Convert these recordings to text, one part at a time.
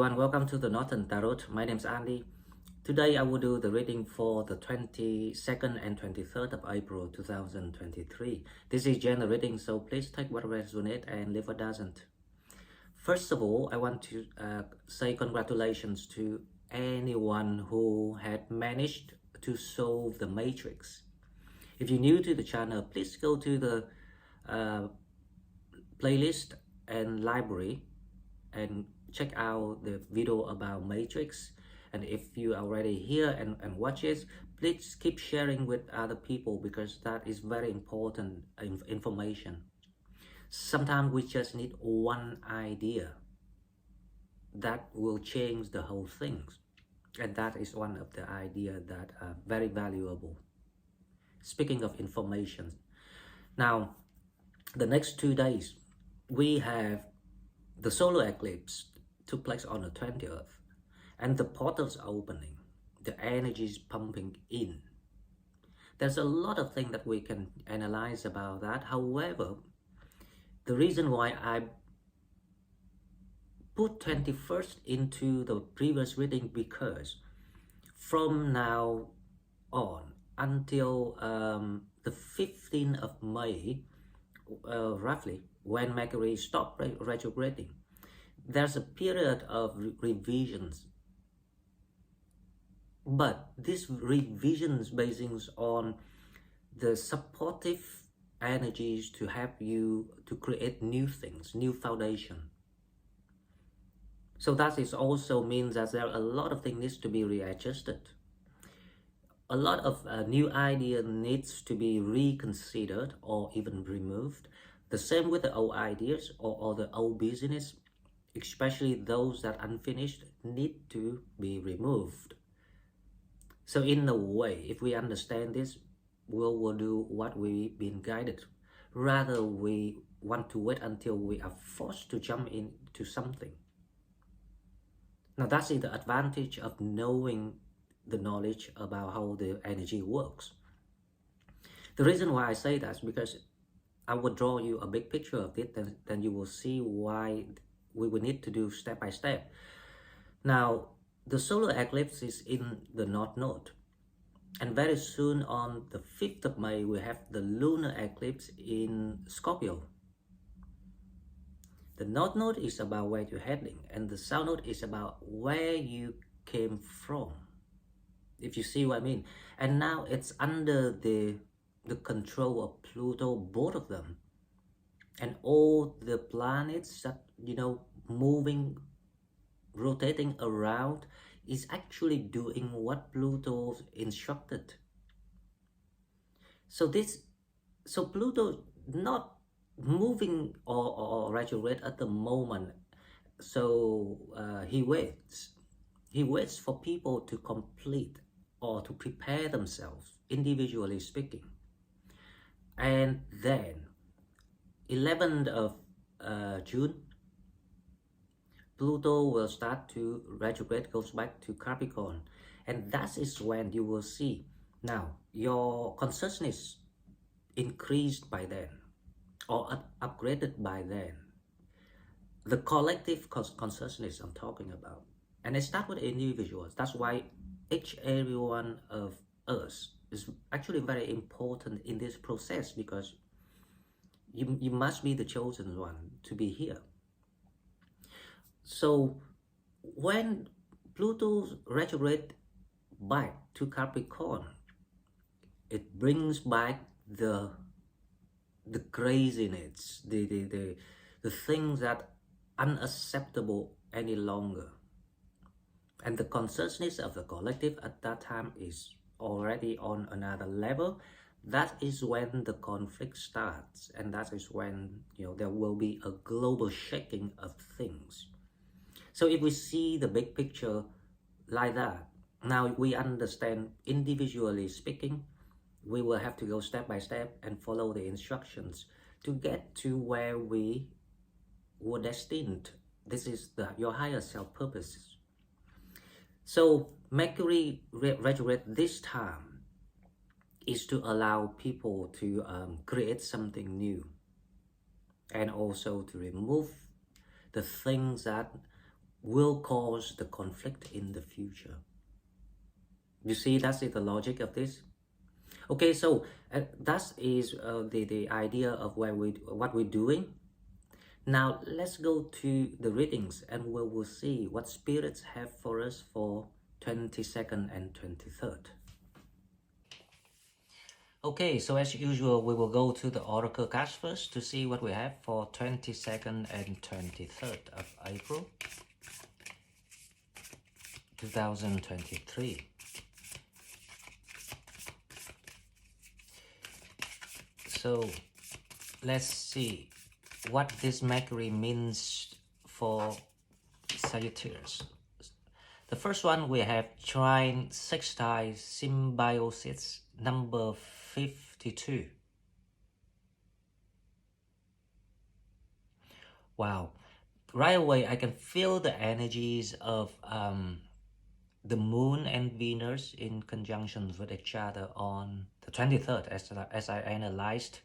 everyone, welcome to the Northern Tarot. My name is Andy. Today I will do the reading for the 22nd and 23rd of April 2023. This is general reading, so please take what resonates and leave what doesn't. First of all, I want to say congratulations to anyone who had managed to solve the matrix. If you're new to the channel, please go to the playlist and library and check out the video about matrix. And if you are already here and watch it, please keep sharing with other people, because that is very important information. Sometimes we just need one idea that will change the whole thing, and that is one of the ideas that are very valuable. Speaking of information, now the next 2 days we have the solar eclipse took place on the 20th, and the portals are opening, the energy is pumping in. There's a lot of things that we can analyze about that. However, the reason why I put 21st into the previous reading, because from now on until the 15th of May, roughly, when Mercury stopped retrograding, there's a period of revisions. But these revisions basing on the supportive energies to help you to create new things, new foundation. So that is also means that there are a lot of things needs to be readjusted. A lot of new idea needs to be reconsidered or even removed. The same with the old ideas or the old business, especially those that unfinished, need to be removed. So in a way, if we understand this, we will do what we've been guided. Rather, we want to wait until we are forced to jump into something. Now that's the advantage of knowing the knowledge about how the energy works. The reason why I say that is because I will draw you a big picture of it, then you will see why we will need to do step by step. Now, the solar eclipse is in the North Node, and very soon on the 5th of May, we have the lunar eclipse in Scorpio. The North Node is about where you're heading, and the South Node is about where you came from, if you see what I mean. And now it's under the control of Pluto, both of them, and all the planets that, moving, rotating around, is actually doing what Pluto instructed. So Pluto not moving or retrograde at the moment. So he waits for people to complete or to prepare themselves, individually speaking. And then 11th of June, Pluto will start to retrograde, goes back to Capricorn. And that is when you will see, now, your consciousness increased by then, or upgraded by then. The collective consciousness I'm talking about. And it starts with individuals. That's why every one of us is actually very important in this process, because you must be the chosen one to be here. So when Pluto retrograde back to Capricorn, it brings back the craziness, the things that unacceptable any longer. And the consciousness of the collective at that time is already on another level. That is when the conflict starts, and that is when there will be a global shaking of things. So if we see the big picture like that, now we understand, individually speaking, we will have to go step by step and follow the instructions to get to where we were destined. This is your higher self purpose. So Mercury retrograde this time is to allow people to create something new, and also to remove the things that will cause the conflict in the future. You see, that's it, the logic of this. Okay, so that is the idea of what we're doing. Now let's go to the readings and we will see what spirits have for us for 22nd and 23rd. Okay, so as usual, we will go to the Oracle cards first to see what we have for 22nd and 23rd of April 2023. So let's see what this Mercury means for Sagittarius. The first one we have trine sextile symbiosis number 52. Wow. Right away, I can feel the energies of the Moon and Venus in conjunction with each other on the 23rd. As I analyzed,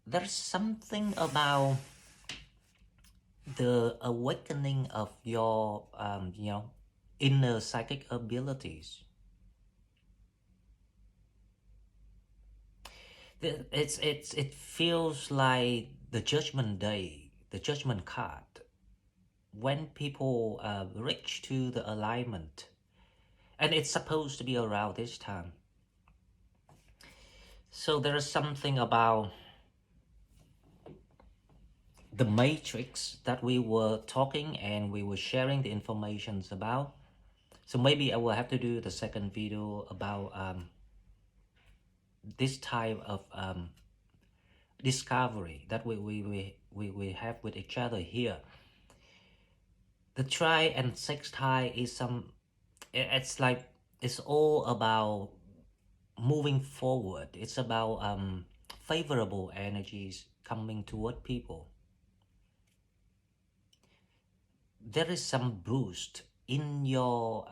there's something about the awakening of your, inner psychic abilities. It feels like the Judgment Day, the Judgment card, when people reach to the alignment, and it's supposed to be around this time. So there is something about the matrix that we were talking and we were sharing the informations about. So maybe I will have to do the second video about this type of discovery that we have with each other here. The tri and sextile is it's like, it's all about moving forward. It's about favorable energies coming toward people. There is some boost in your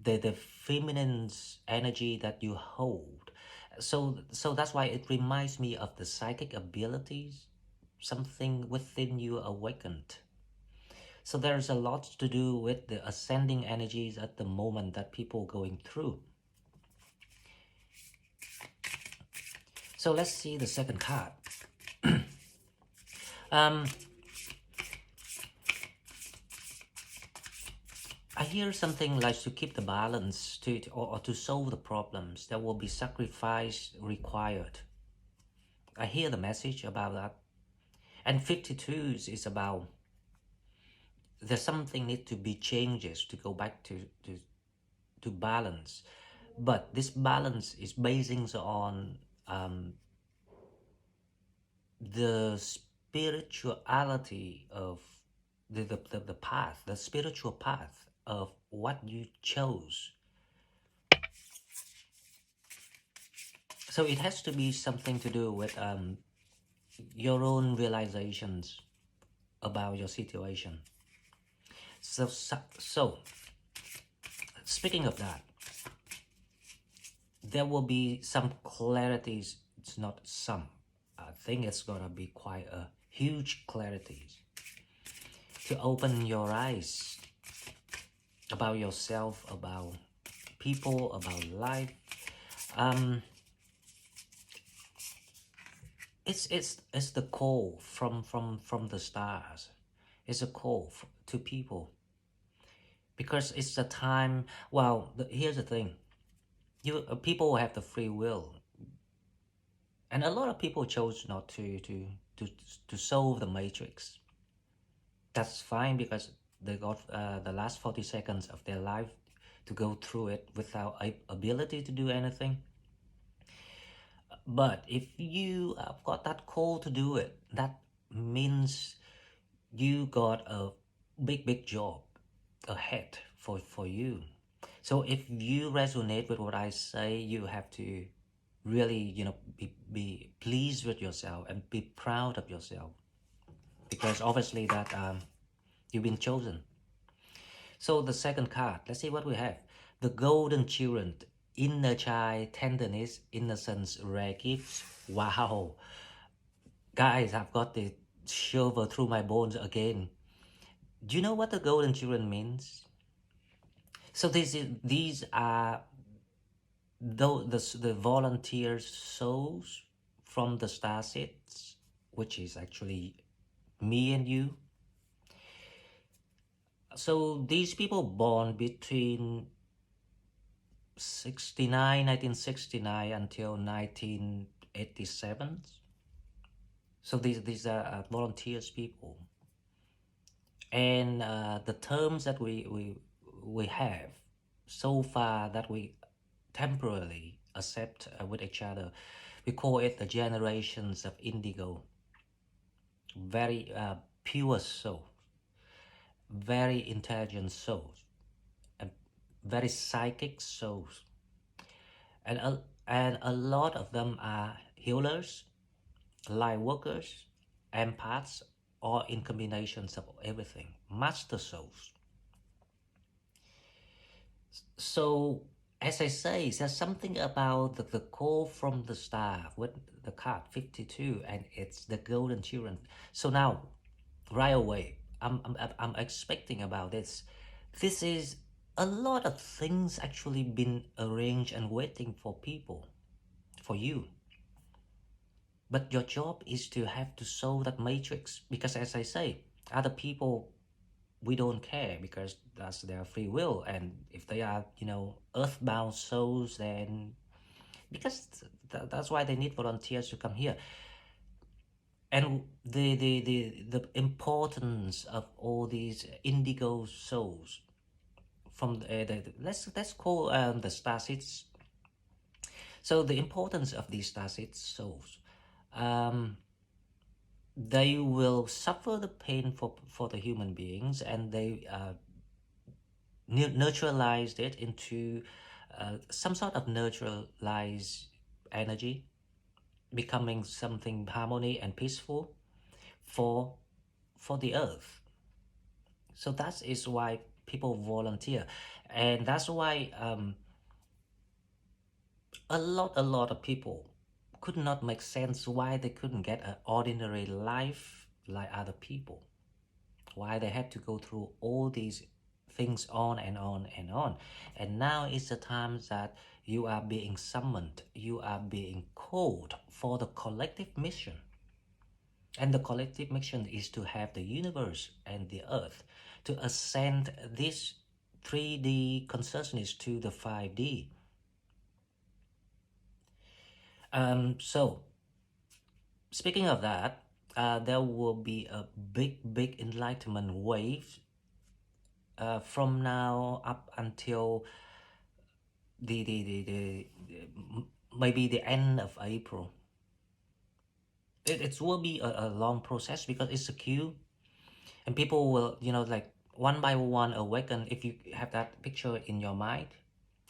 the feminine energy that you hold. So that's why it reminds me of the psychic abilities, something within you awakened. So there's a lot to do with the ascending energies at the moment that people going through. So let's see the second card. I hear something like to keep the balance, or to solve the problems. There will be sacrifice required. I hear the message about that. And 52 is about there's something need to be changes to go back to balance. But this balance is basing on the spirituality of the path, the spiritual path of what you chose. So it has to be something to do with your own realizations about your situation. So speaking of that, there will be some clarities. It's not some. I think it's gonna be quite a huge clarities to open your eyes about yourself, about people, about life. It's the call from the stars. It's a call to people, because it's the time. Well, here's the thing: people have the free will, and a lot of people chose not to solve the matrix. That's fine, because they got the last 40 seconds of their life to go through it without ability to do anything. But if you have got that call to do it, that means you got a big job ahead for you. So if you resonate with what I say, you have to really, be pleased with yourself and be proud of yourself, because obviously that you've been chosen. So the second card, let's see what we have. The Golden Children, inner child, tenderness, innocence, rare gifts. Wow, guys, I've got the shiver through my bones again. Do you know what the golden children means? So these are the volunteer souls from the starseeds, which is actually me and you. So these people born between 1969 until 1987. So these are volunteers people, and the terms that we have so far that we temporarily accept with each other, we call it the generations of indigo. Very pure soul, very intelligent souls, and very psychic souls, and a lot of them are healers, light workers, empaths, or in combinations of everything, master souls. So, as I say, there's something about the call from the star with the card 52, and it's the golden children. So now, right away, I'm expecting about this. This is a lot of things actually been arranged and waiting for people, for you. But your job is to have to solve that matrix, because as I say, other people, we don't care because that's their free will, and if they are, earthbound souls, then because that's why they need volunteers to come here. And the importance of all these indigo souls from let's call the starseeds. So the importance of these starseed souls, um, they will suffer the pain for the human beings, and they neutralized it into some sort of neutralized energy, becoming something harmony and peaceful for the earth. So that is why people volunteer, and that's why a lot of people could not make sense why they couldn't get an ordinary life like other people, why they had to go through all these things on and on and on. And now is the time that you are being summoned, you are being called for the collective mission. And the collective mission is to have the universe and the earth to ascend this 3D consciousness to the 5D. So, speaking of that, there will be a big enlightenment wave from now up until the maybe the end of April. It will be a long process because it's a queue, and people will, like one by one awaken. If you have that picture in your mind,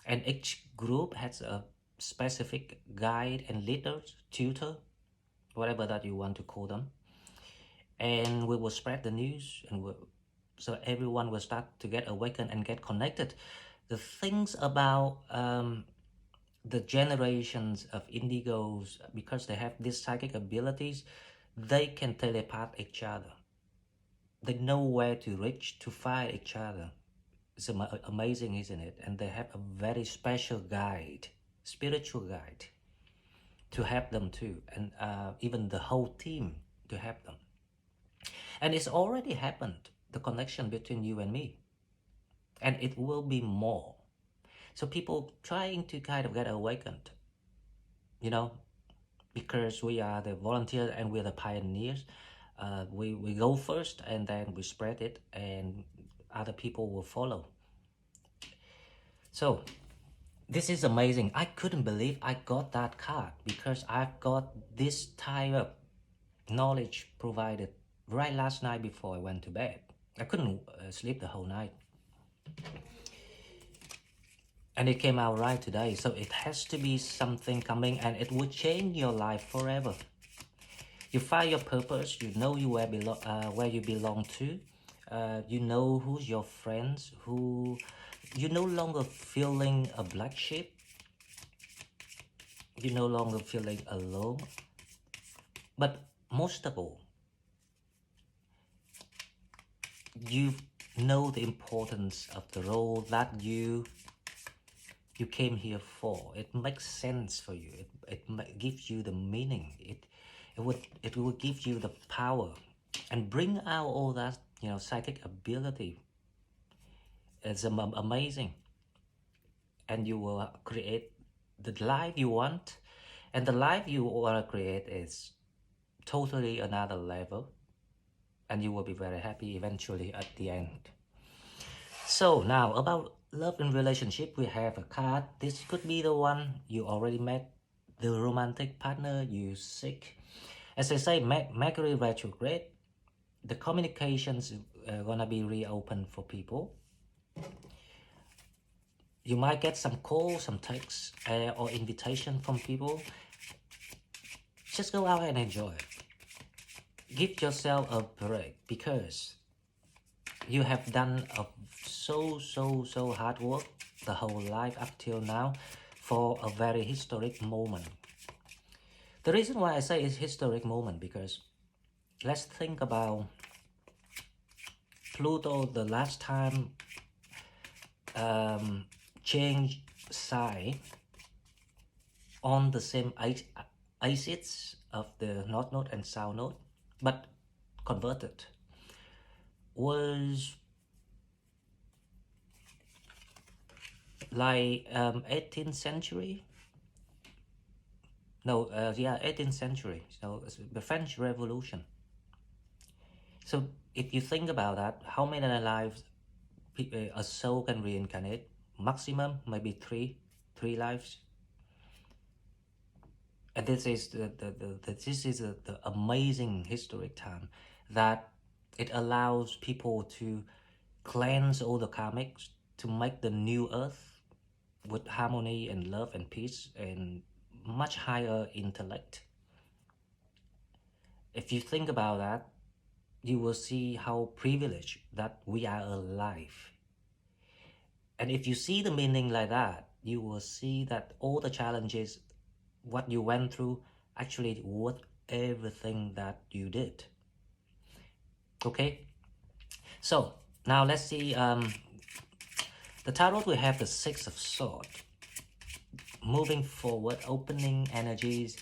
and each group has a specific guide and leader, tutor, whatever that you want to call them, and we will spread the news, and so everyone will start to get awakened and get connected. The things about the generations of indigos, because they have these psychic abilities, they can telepath each other. They know where to reach to find each other. It's amazing, isn't it? And they have a very special guide, spiritual guide, to help them too, and even the whole team to help them. And it's already happened, the connection between you and me, and it will be more. So people trying to kind of get awakened, you know, because we are the volunteers and we're the pioneers. We go first, and then we spread it, and other people will follow. So this is amazing. I couldn't believe I got that card, because I've got this type of knowledge provided right last night before I went to bed. I couldn't sleep the whole night. And it came out right today. So it has to be something coming, and it will change your life forever. You find your purpose. You know where you belong to. You know who's your friends. Who you no longer feeling a black sheep. You no longer feeling alone. But most of all, you know the importance of the role that you came here for. It makes sense for you. It gives you the meaning. It will give you the power and bring out all that, you know, psychic ability. It's amazing, and you will create the life you want, and the life you want to create is totally another level, and you will be very happy eventually at the end. So now about love and relationship, we have a card. This could be the one you already met, the romantic partner you seek. As I say, Mercury retrograde, the communications gonna be reopened for people. You might get some calls, some texts, or invitation from people. Just go out and enjoy it. Give yourself a break, because you have done so hard work the whole life up till now for a very historic moment. The reason why I say it's historic moment, because let's think about Pluto. The last time changed side on the same axis of the North Node and South Node, but converted, was like 18th century. No, yeah, 18th century. So the French Revolution. So if you think about that, how many lives a soul can reincarnate? Maximum maybe three lives. And this is the amazing historic time that it allows people to cleanse all the karmics, to make the new earth with harmony and love and peace and much higher intellect. If you think about that, you will see how privileged that we are alive. And if you see the meaning like that, you will see that all the challenges, what you went through, actually worth everything that you did. Okay, so now let's see. The tarot, we have the Six of Swords. Moving forward, opening energies,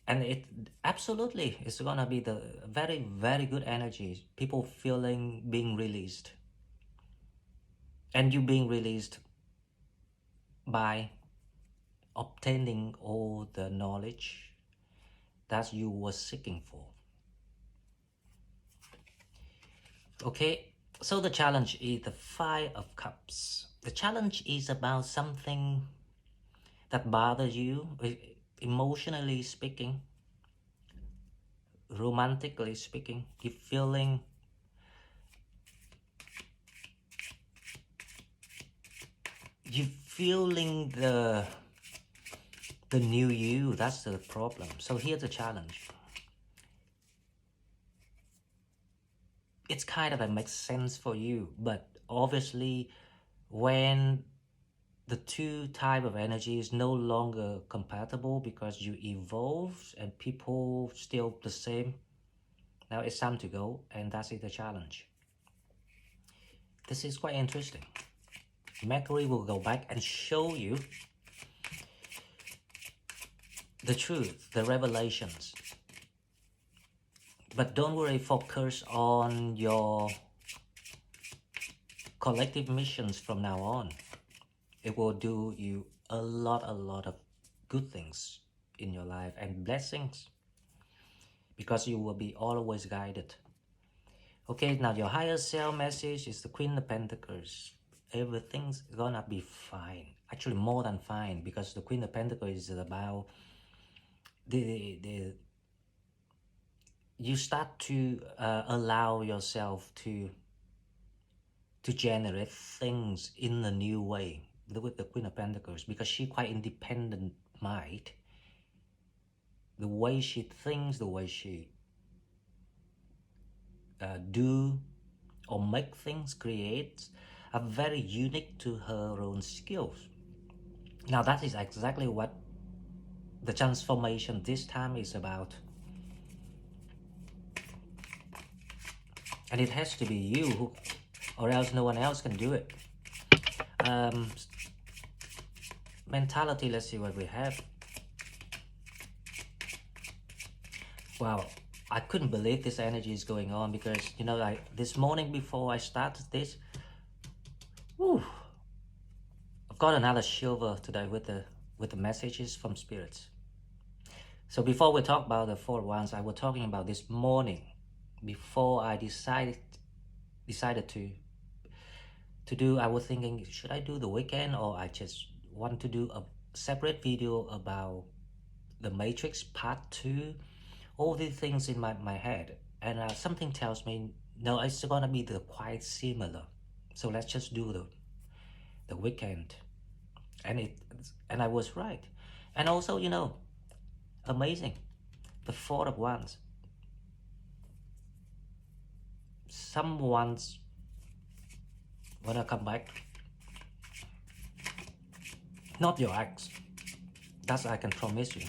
and it absolutely is gonna be the very good energies. People feeling being released, and you being released by obtaining all the knowledge that you were seeking for. Okay, so the challenge is the Five of Cups. The challenge is about something that bothers you, emotionally speaking, romantically speaking. You're feeling the new you. That's the problem. So here's the challenge. It's kind of a makes sense for you, but obviously when the two type of energy is no longer compatible because you evolved and people still the same, now it's time to go, and that is the challenge. This is quite interesting. Mercury will go back and show you the truth, the revelations. But don't worry, focus on your collective missions from now on. It will do you a lot of good things in your life and blessings, because you will be always guided. Okay, now your higher self message is the Queen of Pentacles. Everything's gonna be fine. Actually, more than fine, because the Queen of Pentacles is about you start to allow yourself to generate things in a new way with the Queen of Pentacles, because she's quite independent mind. The way she thinks, the way she do or make things, create, are very unique to her own skills. Now that is exactly what the transformation this time is about. And it has to be you who, or else no one else can do it. um, Mentality, let's see what we have. Wow, I couldn't believe this energy is going on, because you know, like this morning before I started this, whew, I've got another silver today with the messages from spirits. So before we talk about the four ones, I was talking about this morning before I decided to do. I was thinking, should I do the weekend, or I just want to do a separate video about the Matrix Part 2, all these things in my head. And something tells me, no, it's gonna be quite similar. So let's just do the weekend. And I was right. And also, you know, amazing. The Four of Wands. Someone's gonna come back. Not your ex. That I can promise you.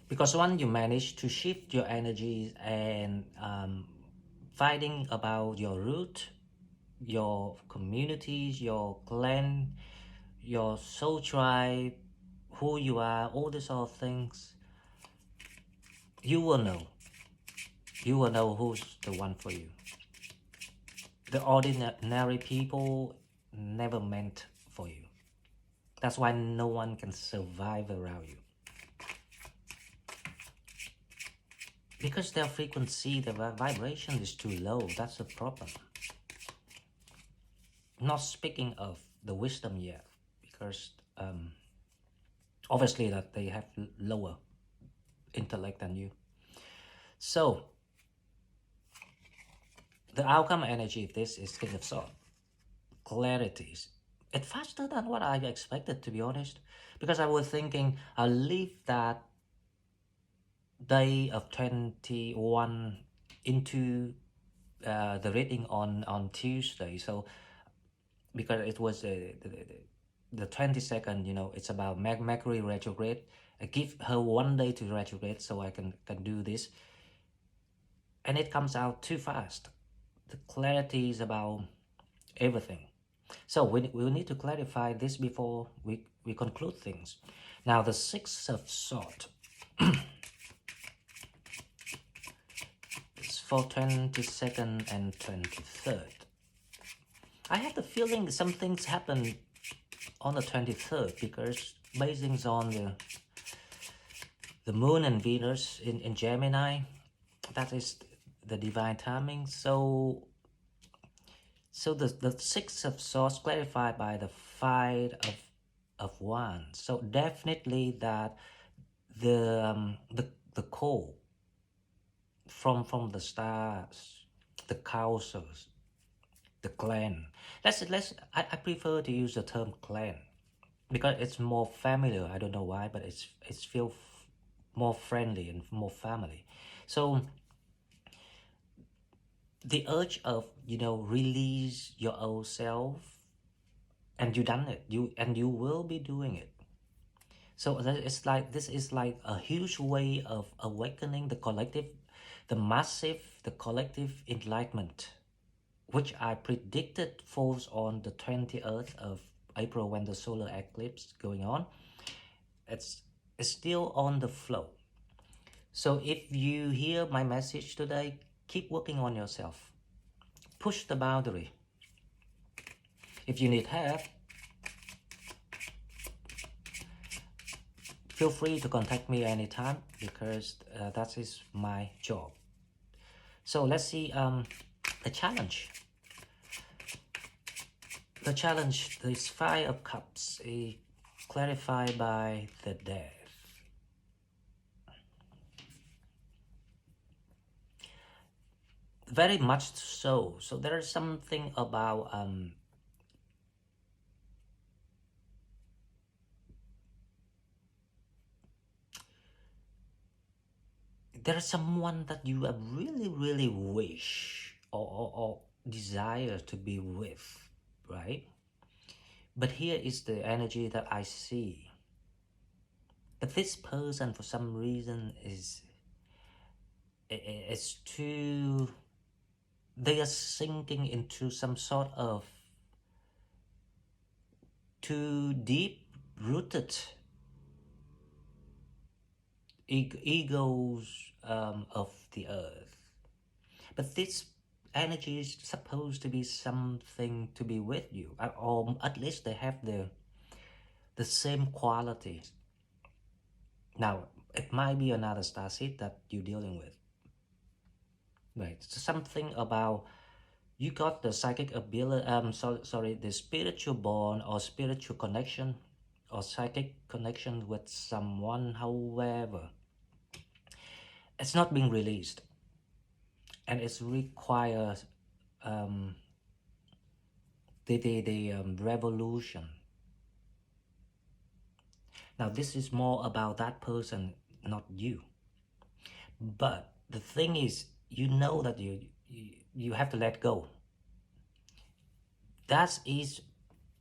Because once you manage to shift your energies and fighting about your root, your communities, your clan, your soul tribe, who you are, all these sort of things, you will know. You will know who's the one for you. The ordinary people never meant for you. That's why no one can survive around you. Because their frequency, their vibration is too low. That's the problem. Not speaking of the wisdom yet, because obviously that they have lower intellect than you. So the outcome energy of this is King of Swords. Clarities. It's faster than what I expected, to be honest, because I was thinking I'll leave that day of 21 into the reading on Tuesday. So because it was the 22nd, you know, it's about Mercury retrograde. I give her one day to retrograde so I can do this, and it comes out too fast. The clarity is about everything. So we need to clarify this before we conclude things. Now the Six of Swords is for 22nd and 23rd. I have the feeling some things happen on the 23rd, because based on the Moon and Venus in Gemini, that is the divine timing. So the Six of Swords clarified by the Five of Wands. So definitely that the call from the stars, the councils, the clan. I prefer to use the term clan because it's more familiar. I don't know why, but it's feel more friendly and more family. So the urge of, you know, release your old self, and you done it. You will be doing it. So it's like, this is like a huge way of awakening the collective, the massive, the collective enlightenment, which I predicted falls on the 20th of April when the solar eclipse going on. It's still on the flow. So if you hear my message today, keep working on yourself. Push the boundary. If you need help, feel free to contact me anytime, because that is my job. So let's see the challenge. The challenge, this Five of Cups, is clarified by the Death. Very much so. So there is something about there's someone that you really wish or desire to be with, right? But here is the energy that I see. But this person, for some reason, is it's too, they are sinking into some sort of too deep rooted egos of the earth. But this energy is supposed to be something to be with you, or at least they have the same qualities. Now, it might be another starseed that you're dealing with. Right, something about you got the psychic ability, sorry, the spiritual bond or spiritual connection or psychic connection with someone, however, it's not being released. And it requires the revolution. Now, this is more about that person, not you. But the thing is, you know that you have to let go. That is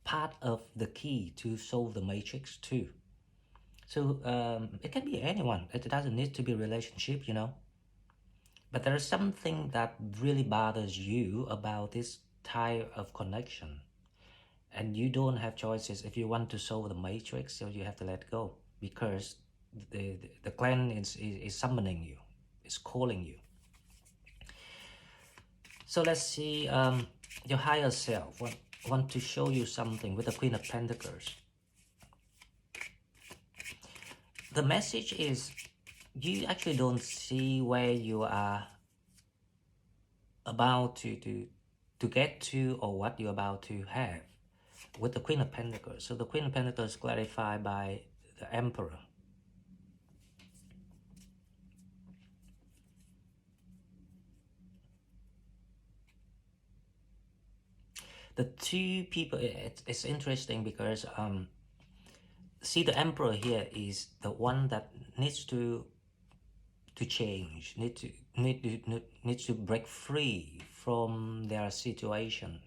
part of the key to solve the matrix too. So it can be anyone. It doesn't need to be a relationship, you know. But there is something that really bothers you about this type of connection. And you don't have choices. If you want to solve the matrix, so you have to let go, because the clan is summoning you, is calling you. So let's see, your higher self want to show you something with the Queen of Pentacles. The message is you actually don't see where you are about to get to, or what you're about to have with the Queen of Pentacles. So the Queen of Pentacles is clarified by the Emperor. The two people, it's interesting because see, the Emperor here is the one that needs to change, needs to break free from their situation,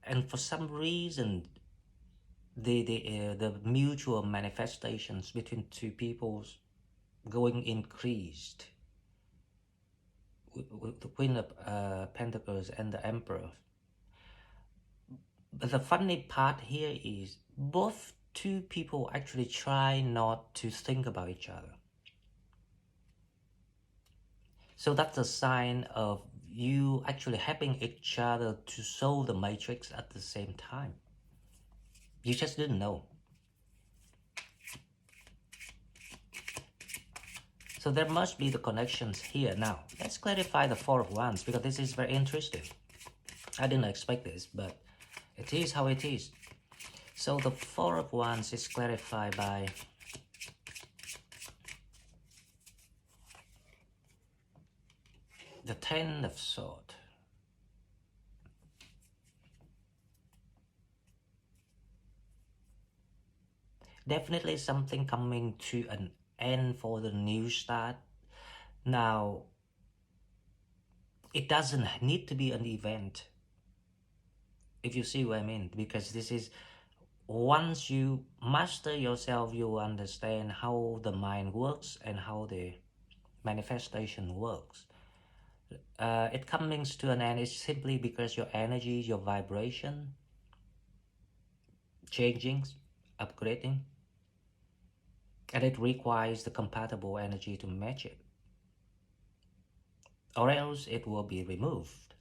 and for some reason the mutual manifestations between two peoples going increased with the Queen of Pentacles and the Emperor. But the funny part here is both two people actually try not to think about each other. So that's a sign of you actually helping each other to solve the matrix at the same time. You just didn't know. So there must be the connections here. Now, let's clarify the Four of Wands, because this is very interesting. I didn't expect this, but it is how it is. So the Four of Wands is clarified by the Ten of Swords. Definitely something coming to an end for the new start. Now, it doesn't need to be an event, if you see what I mean, because this is, once you master yourself, you understand how the mind works and how the manifestation works. It comes to an end is simply because your energy, your vibration changing, upgrading, and it requires the compatible energy to match it, or else it will be removed.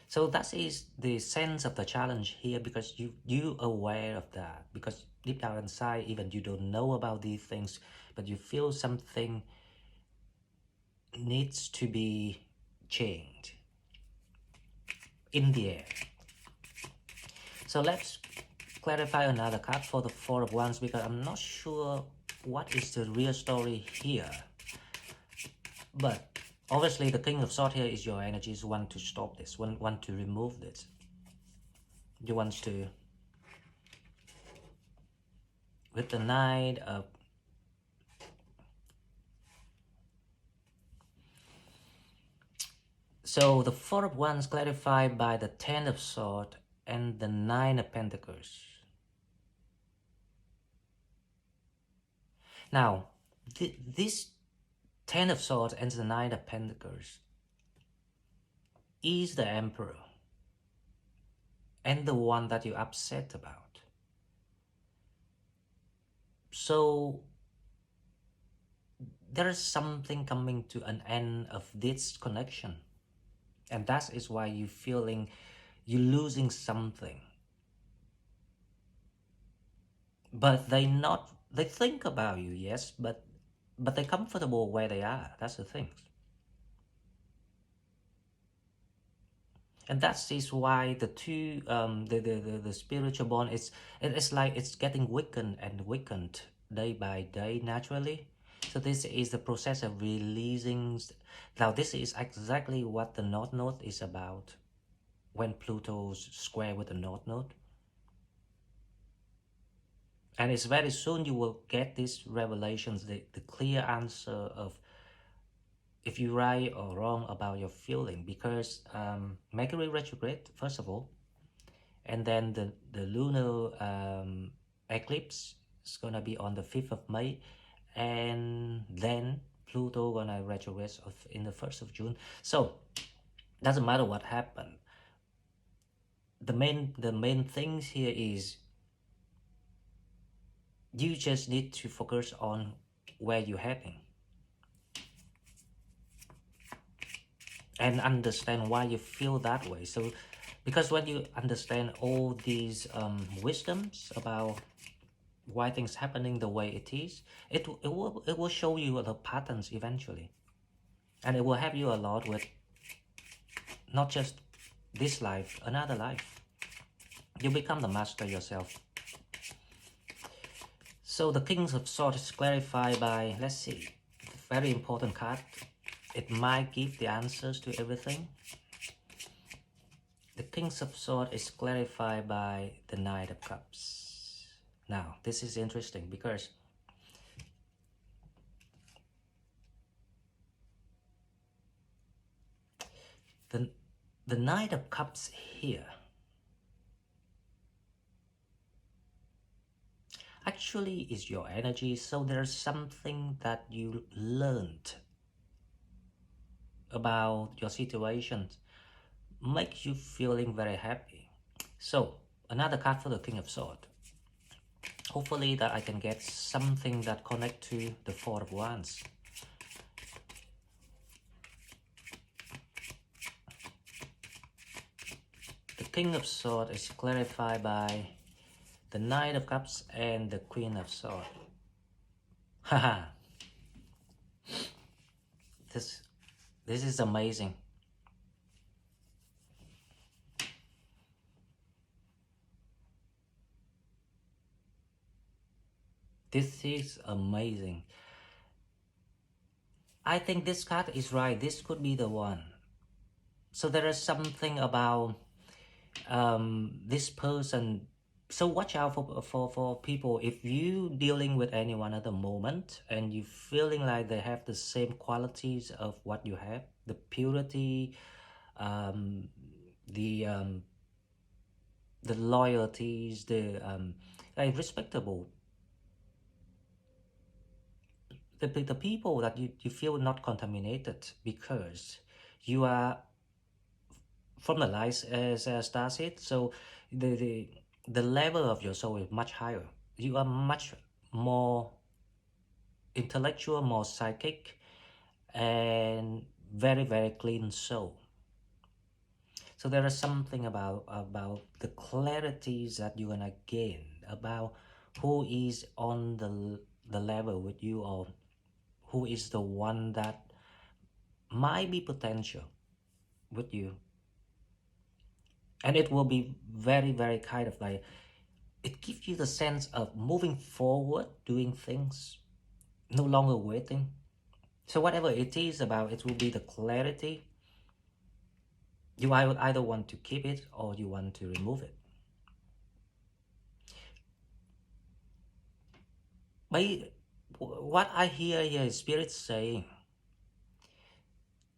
So that is the sense of the challenge here, because you aware of that, because deep down inside, even you don't know about these things, but you feel something needs to be changed in the air. So let's clarify another card for the Four of Wands, because I'm not sure what is the real story here. But obviously the King of Swords here is your energies, want to stop this, want to remove this. You want to, with the Knight of So the Four of Wands clarified by the Ten of Swords and the Nine of Pentacles. Now, This Ten of Swords and the Knight of Pentacles is the Emperor and the one that you're upset about. So there is something coming to an end of this connection. And that is why you're feeling you're losing something. But they think about you, yes, but they're comfortable where they are. That's the thing. And that is why the two the spiritual bond is, it's like it's getting weakened and weakened day by day naturally. So this is the process of releasing. Now this is exactly what the North Node is about when Pluto's square with the North Node. And it's very soon you will get these revelations, the clear answer of if you're right or wrong about your feeling. Because Mercury retrograde, first of all, and then the lunar eclipse is gonna be on the 5th of May, and then Pluto gonna retrograde in the 1st of June. So doesn't matter what happened. The main things here is you just need to focus on where you're heading and understand why you feel that way. So because when you understand all these wisdoms about why things happening the way it is, it will show you the patterns eventually, and it will help you a lot with not just this life, another life. You become the master yourself. So the Kings of Swords is clarified by, let's see, very important card. It might give the answers to everything. The Kings of Swords is clarified by the Knight of Cups. Now, this is interesting because the Knight of Cups here actually is your energy. So there's something that you learned about your situation makes you feeling very happy. So another card for the King of Swords. Hopefully that I can get something that connect to the Four of Wands. The King of Swords is clarified by the Knight of Cups and the Queen of Swords. Haha. This is amazing. This is amazing. I think this card is right. This could be the one. So there is something about this person. So watch out for people. If you dealing with anyone at the moment and you feeling like they have the same qualities of what you have, the purity, the loyalties, the like respectable, the people that you feel not contaminated because you are from the light as Starseed. So the level of your soul is much higher. You are much more intellectual, more psychic, and very clean soul. So there is something about the clarities that you're gonna gain about who is on the level with you, or who is the one that might be potential with you. And it will be very kind of like, it gives you the sense of moving forward, doing things, no longer waiting. So whatever it is about, it will be the clarity. You either want to keep it or you want to remove it. But what I hear here is Spirit saying,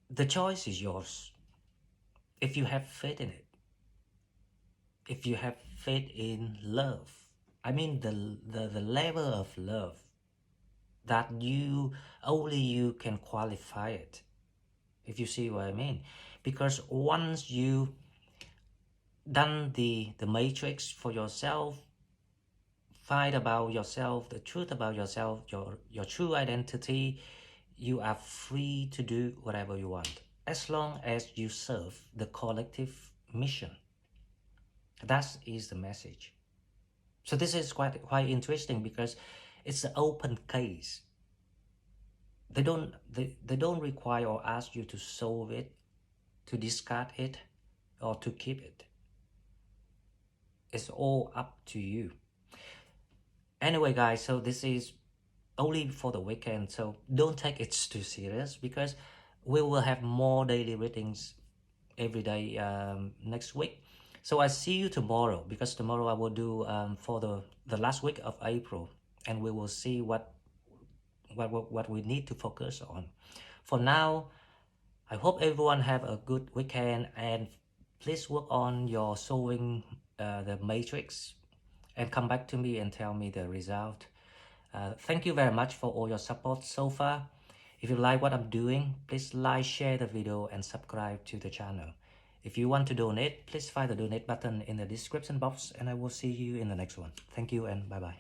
the choice is yours. If you have faith in it, if you have faith in love, I mean the level of love that only you can qualify it, if you see what I mean. Because once you done the matrix for yourself, find about yourself, the truth about yourself, your true identity, you are free to do whatever you want, as long as you serve the collective mission. That is the message. So this is quite interesting, because it's an open case. They don't require or ask you to solve it, to discard it, or to keep it. It's all up to you. Anyway, guys, so this is only for the weekend, so don't take it too serious, because we will have more daily readings every day next week. So I see you tomorrow, because tomorrow I will do for the last week of April, and we will see what we need to focus on. For now, I hope everyone have a good weekend, and please work on your solving the matrix, and come back to me and tell me the result. Thank you very much for all your support so far. If you like what I'm doing, please like, share the video, and subscribe to the channel. If you want to donate, please find the donate button in the description box, and I will see you in the next one. Thank you and bye bye.